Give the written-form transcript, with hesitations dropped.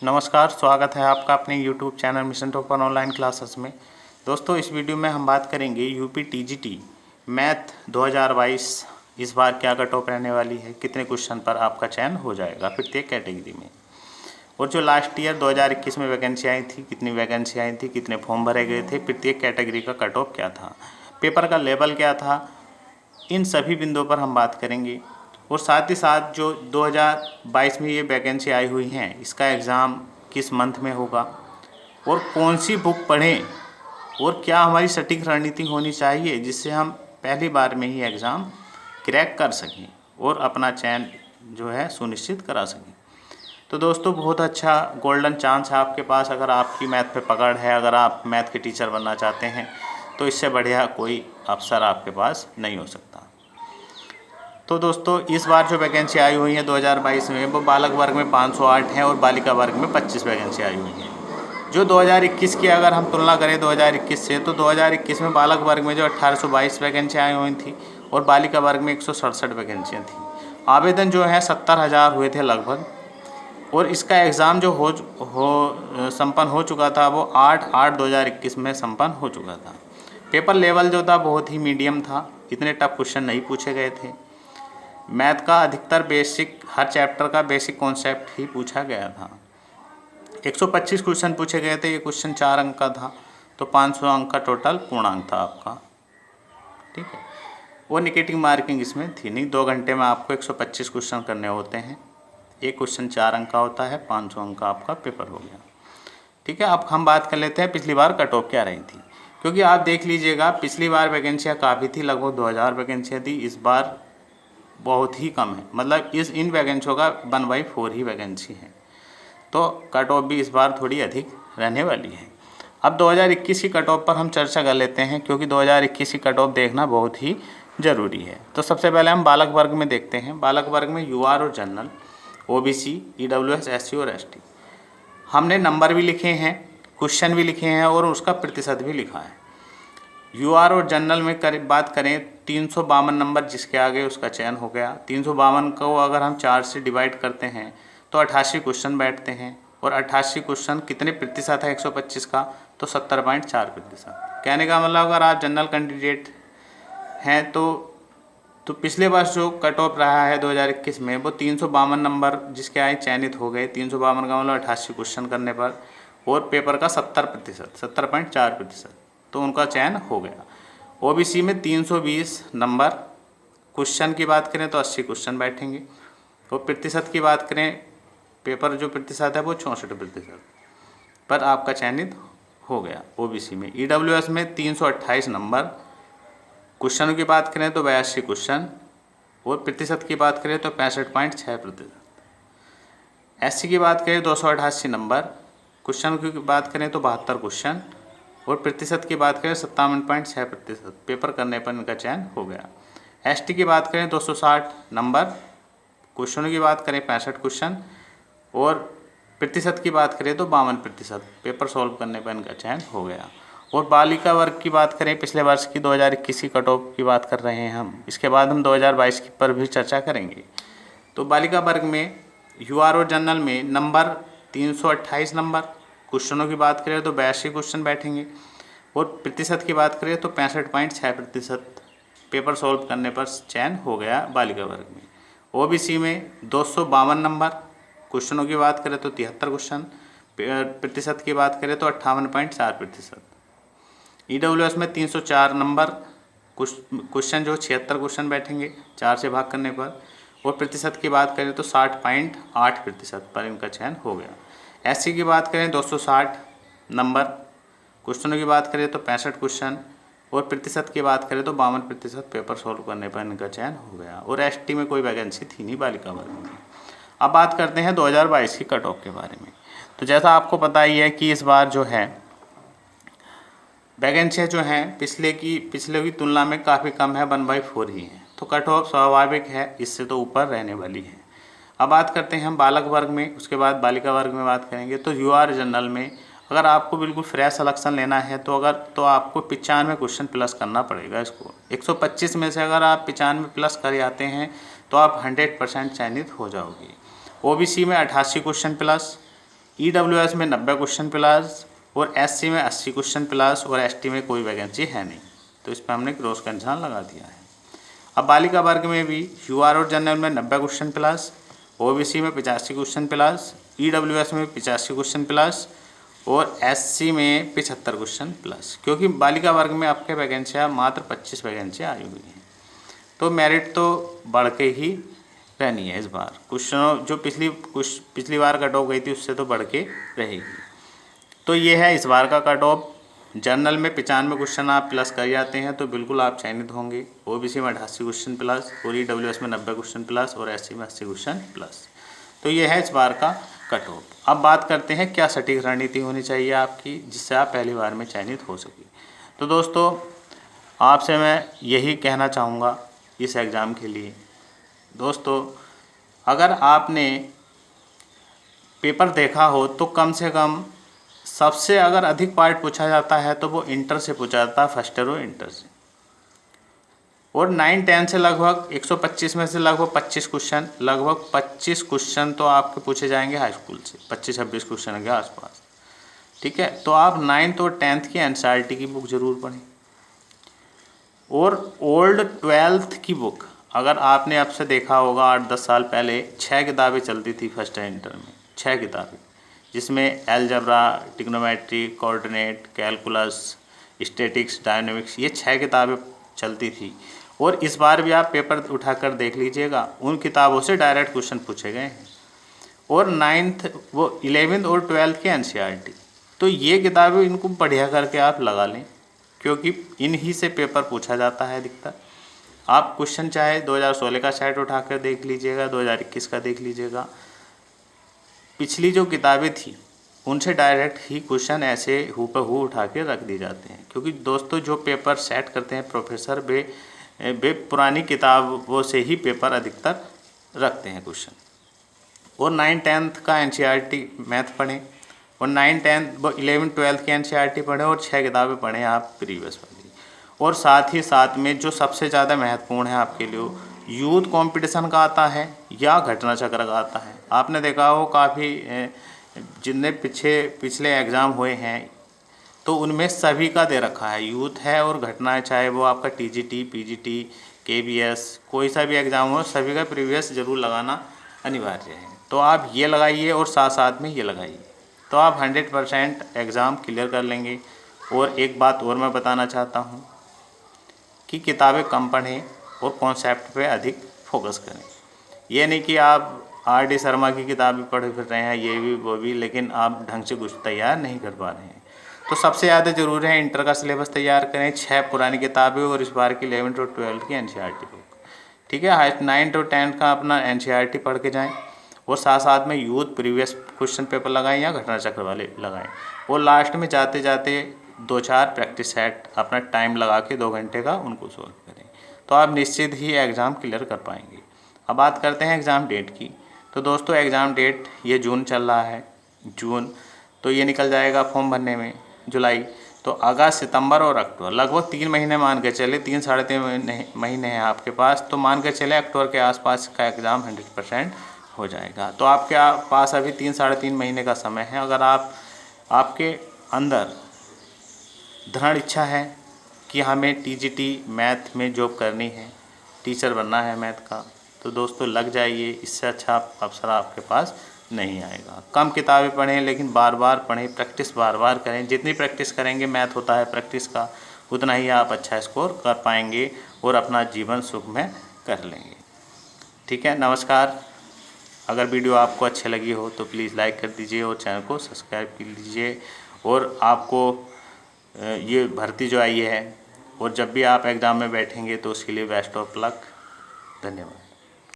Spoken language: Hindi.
नमस्कार, स्वागत है आपका अपने YouTube channel mission topper online classes में। दोस्तों, इस वीडियो में हम बात करेंगे यूपी टीजीटी मैथ 2022 इस बार क्या कट ऑफ रहने वाली है, कितने क्वेश्चन पर आपका चयन हो जाएगा प्रत्येक कैटेगरी में, और जो लास्ट ईयर 2021 में वैकेंसी आई थी, कितनी वैकेंसी आई थी, कितने फॉर्म भरे गए थे, प्रत्येक कैटेगरी का कट ऑफ क्या था, पेपर का लेवल क्या था, इन सभी बिंदुओं पर हम बात करेंगे। और साथ ही साथ जो 2022 में ये वैकेंसी आई हुई हैं, इसका एग्ज़ाम किस मंथ में होगा और कौन सी बुक पढ़ें और क्या हमारी सटीक रणनीति होनी चाहिए जिससे हम पहली बार में ही एग्ज़ाम क्रैक कर सकें और अपना चयन जो है सुनिश्चित करा सकें। तो दोस्तों, बहुत अच्छा गोल्डन चांस है आपके पास। अगर आपकी मैथ पे पकड़ है, अगर आप मैथ के टीचर बनना चाहते हैं, तो इससे बढ़िया कोई अवसर आपके पास नहीं हो सकता। तो दोस्तों, इस बार जो वैकेंसी आई हुई है 2022 में, वो बालक वर्ग में 508 हैं और बालिका वर्ग में 25 वैकेंसी आई हुई है। जो 2021 की अगर हम तुलना करें 2021 से, तो 2021 में बालक वर्ग में जो 1822 वैकेंसी आई हुई थी और बालिका वर्ग में 167 वैकेंसियाँ थी। आवेदन जो है 70,000 हुए थे लगभग, और इसका एग्ज़ाम जो संपन्न हो चुका था वो 8/8/2021 में संपन्न हो चुका था। पेपर लेवल जो था बहुत ही मीडियम था, इतने टफ क्वेश्चन नहीं पूछे गए थे। मैथ का अधिकतर बेसिक, हर चैप्टर का बेसिक कॉन्सेप्ट ही पूछा गया था। 125 क्वेश्चन पूछे गए थे, ये क्वेश्चन 4 अंक का था, तो 500 अंक का टोटल पूर्णांक था आपका, ठीक है। वो नेगेटिव मार्किंग इसमें थी नहीं। 2 घंटे में आपको 125 क्वेश्चन करने होते हैं, एक क्वेश्चन 4 अंक का होता है, 500 अंक का आपका पेपर हो गया, ठीक है। अब हम बात कर लेते हैं पिछली बार कट ऑफ क्या रही थी, क्योंकि आप देख लीजिएगा पिछली बार वैकेंसियाँ काफ़ी थी, लगभग 2000 वैकेंसियाँ थी। इस बार बहुत ही कम है, मतलब इन वैकेंसियों का 1/4 ही वैकेंसी है, तो कट ऑफ भी इस बार थोड़ी अधिक रहने वाली है। अब 2021 की कट ऑफ पर हम चर्चा कर लेते हैं, क्योंकि 2021 की कट ऑफ देखना बहुत ही ज़रूरी है। तो सबसे पहले हम बालक वर्ग में देखते हैं। बालक वर्ग में यूआर और जनरल, ओबीसी, ईडब्ल्यूएस, एससी और एसटी, हमने नंबर भी लिखे हैं, क्वेश्चन भी लिखे हैं और उसका प्रतिशत भी लिखा है। यूआर और जनरल में बात करें, 352 नंबर जिसके आगे उसका चयन हो गया। 352 को अगर हम 4 से डिवाइड करते हैं तो 88 क्वेश्चन बैठते हैं, और 88 क्वेश्चन कितने प्रतिशत है 125 का, तो 70.4%। कहने का मतलब अगर आप जनरल कैंडिडेट हैं तो पिछले वर्ष जो कट ऑफ रहा है 2021 में, वो 352 नंबर जिसके आए चयनित हो गए। 352 का मतलब 88 क्वेश्चन करने पर, और पेपर का 70%, 70.4%, तो उनका चयन हो गया। ओबीसी में 320 नंबर, क्वेश्चन की बात करें तो 80 क्वेश्चन बैठेंगे, और प्रतिशत की बात करें, पेपर जो प्रतिशत है वो 64% पर आपका चयनित हो गया ओबीसी में। ईडब्ल्यूएस में 328 नंबर, क्वेश्चनों की बात करें तो 82 क्वेश्चन, और प्रतिशत की बात करें तो 65.6%। एससी की बात करें 288 नंबर, क्वेश्चन की बात करें तो 72 क्वेश्चन, और प्रतिशत की बात करें 57.6%, पेपर करने पर इनका चयन हो गया। एसटी की बात करें 260 नंबर, क्वेश्चनों की बात करें 65 क्वेश्चन, और प्रतिशत की बात करें तो 52%, पेपर सॉल्व करने पर इनका चयन हो गया। और बालिका वर्ग की बात करें, पिछले वर्ष की 2021 की कट ऑफ की बात कर रहे हैं हम, इसके बाद हम 2022 की पर भी चर्चा करेंगे। तो बालिका वर्ग में यूआर और जनरल में नंबर 328 नंबर, क्वेश्चनों की बात करें तो 82 क्वेश्चन बैठेंगे, और प्रतिशत की बात करें तो 65.6%, पेपर सॉल्व करने पर चयन हो गया बालिका वर्ग में। ओबीसी में 252 नंबर, क्वेश्चनों की बात करें तो 73 क्वेश्चन, प्रतिशत की बात करें तो 58.4%। ईडब्ल्यूएस में 304 नंबर, क्वेश्चन जो 76 क्वेश्चन बैठेंगे 4 से भाग करने पर, और प्रतिशत की बात करें तो 60.8% पर इनका चयन हो गया। एससी की बात करें 260 नंबर, क्वेश्चनों की बात करें तो 65 क्वेश्चन, और प्रतिशत की बात करें तो 52%, पेपर सॉल्व करने पर इनका चयन हो गया। और एसटी में कोई वैकेंसी थी नहीं बालिका वर्ग में। अब बात करते हैं 2022 की कट ऑफ के बारे में। तो जैसा आपको पता ही है कि इस बार जो है वैकेंसियाँ जो हैं पिछले की तुलना में काफ़ी कम है, 1/4 ही हैं, तो कट ऑफ स्वाभाविक है इससे तो ऊपर रहने वाली है। अब बात करते हैं हम बालक वर्ग में, उसके बाद बालिका वर्ग में बात करेंगे। तो यूआर जनरल में अगर आपको बिल्कुल फ्रेश सिलेक्शन लेना है तो आपको 95 क्वेश्चन प्लस करना पड़ेगा। इसको 125 में से अगर आप 95 प्लस कर आते हैं तो आप 100% चयनित हो जाओगे। ओबीसी में 88 क्वेश्चन प्लस, EWS में 90 क्वेश्चन प्लस और SC में 80 क्वेश्चन प्लस और ST में कोई वैकेंसी है नहीं, तो इस पर हमने क्रॉस का निशान लगा दिया है। अब बालिका वर्ग में भी UR और जनरल में 90 क्वेश्चन प्लस, OBC में 85 क्वेश्चन प्लस, EWS में 85 क्वेश्चन प्लस और SC में 75 क्वेश्चन प्लस, क्योंकि बालिका वर्ग में आपके वैकेंसियाँ मात्र 25 वैकेंसियाँ आई हुई हैं, तो मेरिट तो बढ़ के ही रहनी है इस बार। क्वेश्चनों जो पिछली बार कट ऑफ गई थी उससे तो बढ़ के रहेगी। तो ये है इस बार का कट ऑफ। जनरल में 95 क्वेश्चन आप प्लस कर जाते हैं तो बिल्कुल आप चयनित होंगे। OBC में 88 क्वेश्चन प्लस और EWS में 90 क्वेश्चन प्लस और SC में 80 क्वेश्चन प्लस। तो ये है इस बार का कट ऑफ। अब बात करते हैं क्या सटीक रणनीति होनी चाहिए आपकी जिससे आप पहली बार में चयनित हो सके। तो दोस्तों आपसे मैं यही कहना चाहूँगा इस एग्ज़ाम के लिए, दोस्तों अगर आपने पेपर देखा हो तो कम से कम सबसे अगर अधिक पार्ट पूछा जाता है तो वो इंटर से पूछा जाता है, फर्स्ट ईयर और इंटर से। और 9-10 से लगभग 125 में से लगभग 25 क्वेश्चन, लगभग 25 क्वेश्चन तो आपके पूछे जाएंगे हाई स्कूल से, 25-26 क्वेश्चन के आसपास। ठीक है, तो आप 9th और 10th की NCERT की बुक ज़रूर पढ़ें और ओल्ड 12th की बुक। अगर आपने अब से देखा होगा 8-10 साल पहले 6 किताबें चलती थी फर्स्ट ईयर इंटर में, 6 किताबें, जिसमें algebra, trigonometry, coordinate, calculus, statics, dynamics, ये 6 किताबें चलती थी। और इस बार भी आप पेपर उठाकर देख लीजिएगा, उन किताबों से डायरेक्ट क्वेश्चन पूछे गए हैं। और 11th और 12th की NCERT, तो ये किताबें इनको बढ़िया करके आप लगा लें, क्योंकि इन्हीं से पेपर पूछा जाता है अधिकतर। आप क्वेश्चन चाहे 2016 का सेट उठाकर देख लीजिएगा, 2021 का देख लीजिएगा, पिछली जो किताबें थी उनसे डायरेक्ट ही क्वेश्चन ऐसे हूबहू उठा के रख दिए जाते हैं। क्योंकि दोस्तों जो पेपर सेट करते हैं प्रोफेसर वे पुरानी किताबों से ही पेपर अधिकतर रखते हैं क्वेश्चन। और 9-10th का NCERT मैथ पढ़ें और 11th-12th की NCERT पढ़ें और 6 किताबें पढ़ें आप प्रीवियस वाली। और साथ ही साथ में जो सबसे ज़्यादा महत्वपूर्ण है आपके लिए, यूथ कंपटीशन का आता है या घटना चक्र का आता है। आपने देखा हो काफ़ी जितने पिछले एग्ज़ाम हुए हैं तो उनमें सभी का दे रखा है, यूथ है और घटना है, चाहे वो आपका TGT, PGT, KBS कोई सा भी एग्ज़ाम हो, सभी का प्रीवियस ज़रूर लगाना अनिवार्य है। तो आप ये लगाइए और साथ साथ में ये लगाइए, तो आप 100% एग्ज़ाम क्लियर कर लेंगे। और एक बात और मैं बताना चाहता हूँ कि किताबें कम पढ़ें और कॉन्सेप्ट पे अधिक फोकस करें। ये नहीं कि आप RD शर्मा की किताबें पढ़ फिर रहे हैं, ये भी वो भी, लेकिन आप ढंग से कुछ तैयार नहीं कर पा रहे हैं। तो सबसे ज़्यादा ज़रूरी है इंटर का सिलेबस तैयार करें, 6 पुरानी किताबें और इस बार की 11th और 12th की NCERT बुक। ठीक है, 9th और 10th का अपना NCERT पढ़ के जाएँ और साथ साथ में यूथ प्रीवियस क्वेश्चन पेपर लगाएं या घटना चक्र वाले लगाएं। और लास्ट में जाते जाते 2-4 प्रैक्टिस सेट अपना टाइम लगा के 2 घंटे का उनको सॉल्व करें, तो आप निश्चित ही एग्ज़ाम क्लियर कर पाएंगे। अब बात करते हैं एग्ज़ाम डेट की। तो दोस्तों एग्ज़ाम डेट ये जून चल रहा है, जून तो ये निकल जाएगा फॉर्म भरने में जुलाई, तो अगस्त, सितंबर और अक्टूबर, लगभग 3 महीने मान के चले, 3-3.5 महीने हैं आपके पास, तो मान के चले अक्टूबर के आसपास का एग्ज़ाम 100% हो जाएगा। तो आपके पास अभी 3-3.5 महीने का समय है। अगर आपके अंदर दृढ़ इच्छा है कि हमें TGT मैथ में जॉब करनी है, टीचर बनना है मैथ का, तो दोस्तों लग जाइए, इससे अच्छा अवसर आपके पास नहीं आएगा। कम किताबें पढ़ें लेकिन बार बार पढ़ें, प्रैक्टिस बार बार करें। जितनी प्रैक्टिस करेंगे, मैथ होता है प्रैक्टिस का, उतना ही आप अच्छा स्कोर कर पाएंगे और अपना जीवन सुखमय कर लेंगे। ठीक है, नमस्कार। अगर वीडियो आपको अच्छी लगी हो तो प्लीज़ लाइक कर दीजिए और चैनल को सब्सक्राइब कर लीजिए। और आपको ये भर्ती जो आई है और जब भी आप एग्ज़ाम में बैठेंगे तो उसके लिए बेस्ट ऑफ लक। धन्यवाद।